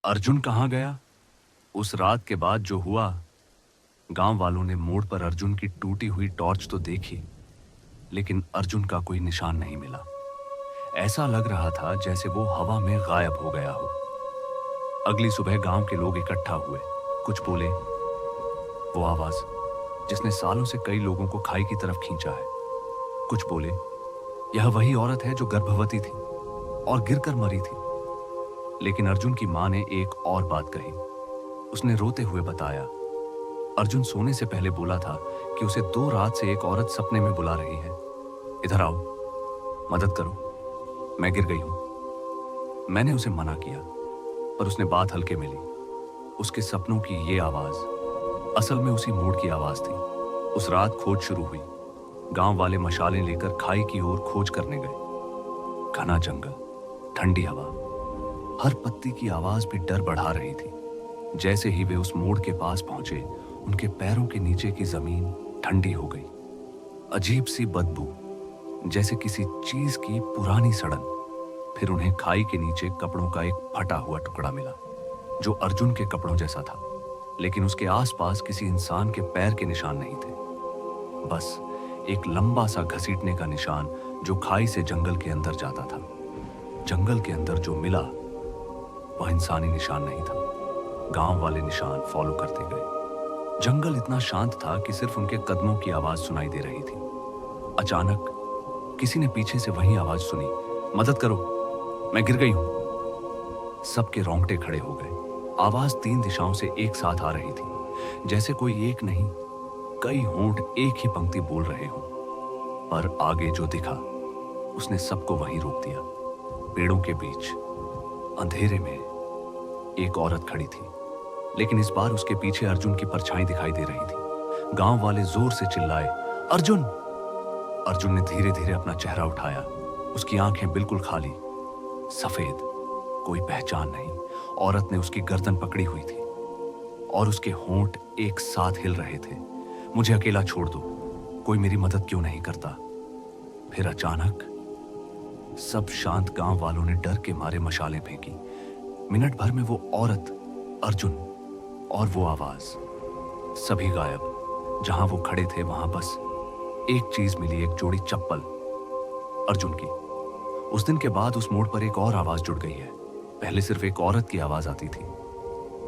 अर्जुन कहाँ गया? उस रात के बाद जो हुआ, गांव वालों ने मोड़ पर अर्जुन की टूटी हुई टॉर्च तो देखी, लेकिन अर्जुन का कोई निशान नहीं मिला। ऐसा लग रहा था जैसे वो हवा में गायब हो गया हो। अगली सुबह गांव के लोग इकट्ठा हुए। कुछ बोले, वो आवाज जिसने सालों से कई लोगों को खाई की तरफ खींचा है। कुछ बोले, यह वही औरत है जो गर्भवती थी और गिरकर मरी थी। लेकिन अर्जुन की मां ने एक और बात कही। उसने रोते हुए बताया, अर्जुन सोने से पहले बोला था कि उसे 2 रात से एक औरत सपने में बुला रही है। इधर आओ, मदद करो, मैं गिर गई हूं। मैंने उसे मना किया, पर उसने बात हल्के में ली। उसके सपनों की ये आवाज असल में उसी मोड़ की आवाज थी। उस रात खोज शुरू हुई। गांव वाले मशालें लेकर खाई की ओर खोज करने गए। घना जंगल, ठंडी हवा, हर पत्ती की आवाज भी डर बढ़ा रही थी। जैसे ही वे उस मोड़ के पास पहुंचे, उनके पैरों के नीचे की जमीन ठंडी हो गई। अजीब सी बदबू, जैसे किसी चीज की पुरानी सड़न। फिर उन्हें खाई के नीचे कपड़ों का एक फटा हुआ टुकड़ा मिला, जो अर्जुन के कपड़ों जैसा था, लेकिन उसके आसपास किसी इंसान के पैर के निशान नहीं थे। बस एक लंबा सा घसीटने का निशान जो खाई से जंगल के अंदर जाता था। जंगल के अंदर जो मिला वह इंसानी निशान नहीं था। गांव वाले निशान फॉलो करते गए। जंगल इतना शांत था कि सिर्फ उनके कदमों की आवाज सुनाई दे रही थी। अचानक किसी ने पीछे से वही आवाज सुनी, मदद करो, मैं गिर गई हूं। सबके रोंगटे खड़े हो गए। आवाज 3 दिशाओं से एक साथ आ रही थी, जैसे कोई एक नहीं, कई होंठ एक ही पंक्ति बोल रहे हों। पर आगे जो दिखा उसने सबको वहीं रोक दिया। पेड़ों के बीच अंधेरे में एक औरत खड़ी थी, लेकिन इस बार उसके पीछे अर्जुन की परछाई दिखाई दे रही थी। गांव वाले जोर से चिल्लाए, अर्जुन! अर्जुन ने धीरे धीरे अपना चेहरा उठाया। उसकी आंखें बिल्कुल खाली, सफेद, कोई पहचान नहीं। औरत ने उसकी गर्दन पकड़ी हुई थी और उसके होंठ एक साथ हिल रहे थे। मुझे अकेला छोड़ दो, कोई मेरी मदद क्यों नहीं करता? फिर अचानक सब शांत। गांव वालों ने डर के मारे मशालें फेंकी। मिनट भर में वो औरत, अर्जुन और वो आवाज, सभी गायब। जहां वो खड़े थे वहां बस एक चीज मिली, एक जोड़ी चप्पल, अर्जुन की। उस दिन के बाद उस मोड़ पर एक और आवाज जुड़ गई है। पहले सिर्फ एक औरत की आवाज आती थी,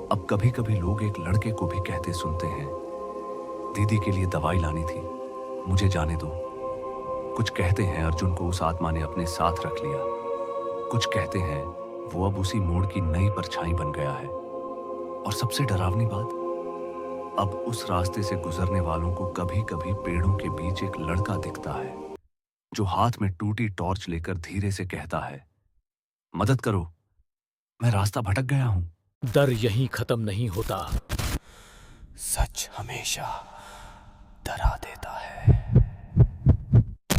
अब कभी कभी लोग एक लड़के को भी कहते सुनते हैं, दीदी के लिए दवाई लानी थी, मुझे जाने दो। कुछ कहते हैं अर्जुन को उस आत्मा ने अपने साथ रख लिया। कुछ कहते हैं वो अब उसी मोड़ की नई परछाई बन गया है। और सबसे डरावनी बात, अब उस रास्ते से गुजरने वालों को कभी कभी पेड़ों के बीच एक लड़का दिखता है, जो हाथ में टूटी टॉर्च लेकर धीरे से कहता है, मदद करो, मैं रास्ता भटक गया हूं। डर यहीं खत्म नहीं होता। सच हमेशा डरा देता है।